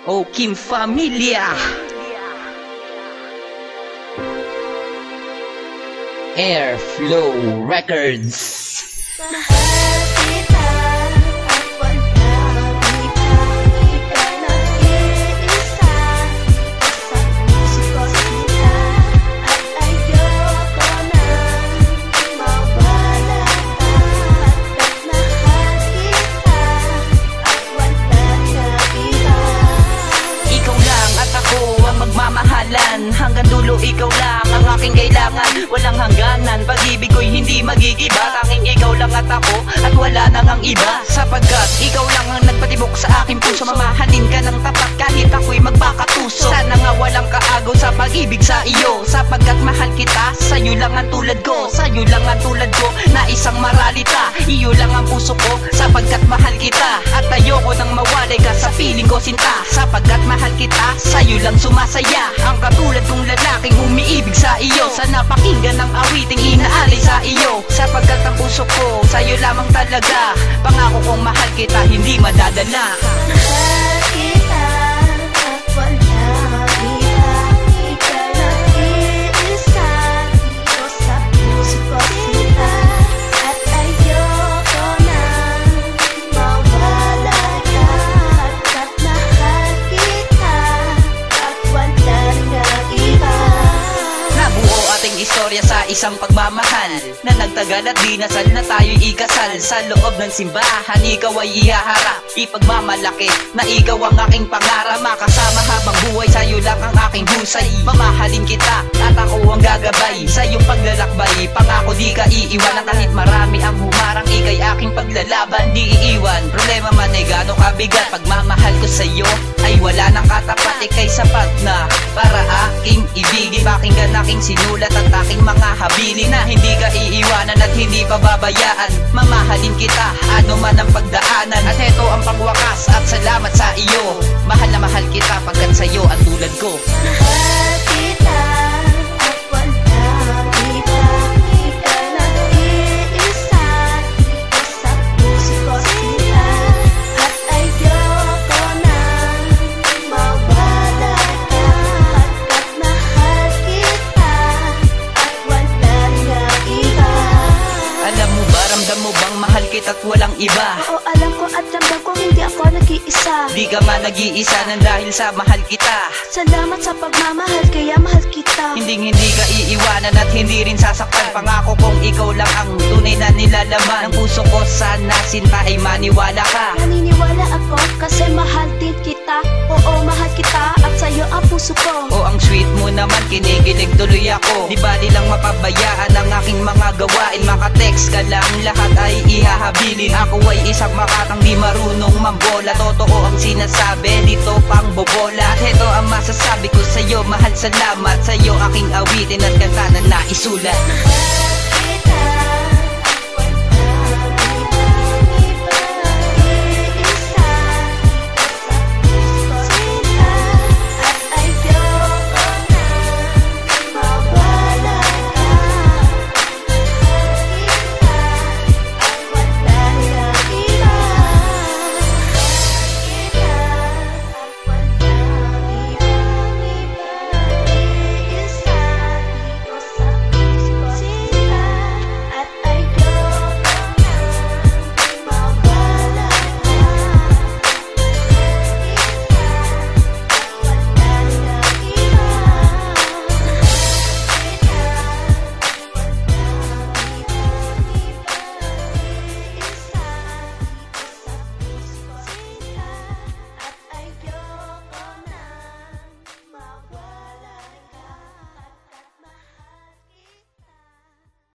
O Kim Familia, Airflow Records. Mahal kita at walang iba. Ikaw lang iisa sa puso ko sila. At ayoko nang mawala ka. At mahal kita at walang iba. Ikaw lang at ako ang magmamahalan. Hanggang dulo ikaw lang ang aking kailangan. Walang hangganan, pag-ibig ko'y hindi magigiba. Tanging ikaw lang at ako at wala nang ang iba. Sapagkat ikaw lang ang nagpatibok sa aking puso. Mamahalin ka ng tapat kahit ako'y magpakatuso. Sana nga walang kaagaw sa pag-ibig sa iyo. Sapagkat mahal kita, sa'yo lang ang tulad ko. Sa'yo lang ang tulad ko na isang maralita. Iyo lang ang puso ko sapagkat mahal kita. At ayoko nang mawalay ka sa piling ko sinta. Sapagkat mahal kita, sa'yo lang sumasaya. Ang katulad kong lalaking umiibig sa iyo. Sana pakinggan ang awiting inaalay sa iyo. Sapagkat ang puso ko sa'yo lamang talaga. Pangako kong mahal kita, hindi madadala. Mahal kita at walang iba. Ikaw lang iisa dito sa puso ko sila. At ayoko nang mawala ka. At mahal kita at walang iba. Nabuo ating istorya sa isang pagmamahal na nagtagal at dinasal na tayo'y ikasal. Sa loob ng simbahan, ikaw ay ihaharap. Ipagmamalaki na ikaw ang aking pangarap. Makasama habang buhay, sa'yo lang ang aking husay. Mamahalin kita at ako ang gagabay sa iyong paglalakbay. Pangako di ka iiwanan kahit marami ang humarang. Ika'y aking paglalaban, di iiwan. Problema man ay gano'ng kabigat. Pagmamahal ko sa'yo ay wala nang katapat. Ika'y sapat na para aking ibigin. Pakinggan aking sinulat at aking mga habilin na hindi ka iiwanan at hindi pababayaan. Mamahalin kita, ano man ang pagdaanan. At heto ang pangwakas at salamat sa iyo. Mahal na mahal kita pagkat sa'yo ang tulad ko. Mahal kita at walang iba. Ikaw lang iisa dito sa puso ko sila. At ayoko nang mawala ka. At mahal kita at walang iba. Alam mo ba, ramdam mo bang mahal kita at walang iba? Oo, alam ko at ramdam ko hindi ako nag-iisa. Di ka man nag-iisa nang dahil sa mahal kita. Salamat sa pagmamahal kaya mahal kita. Hindi ka iiwanan at hindi rin sasaktan. Pangako kong ikaw lang ang tunay na nilalaman ng puso ko. Sana sinta ay maniwala ka. Naniniwala ako kasi mahal din kita. Oo, mahal kita at sa'yo ang puso ko. O ang sweet mo naman, kinikilig tuloy ako. Di bali lang mapabayaan ang aking mga gawain. Maka-text ka lang, lahat ay ihahabilin. Ako ay isang makatang di marunong mambola. Totoo ang sinasabi, dito pang bobola. At heto ang masasabi ko sa'yo, mahal salamat sa'yo aking awitin at kanta na naisulat.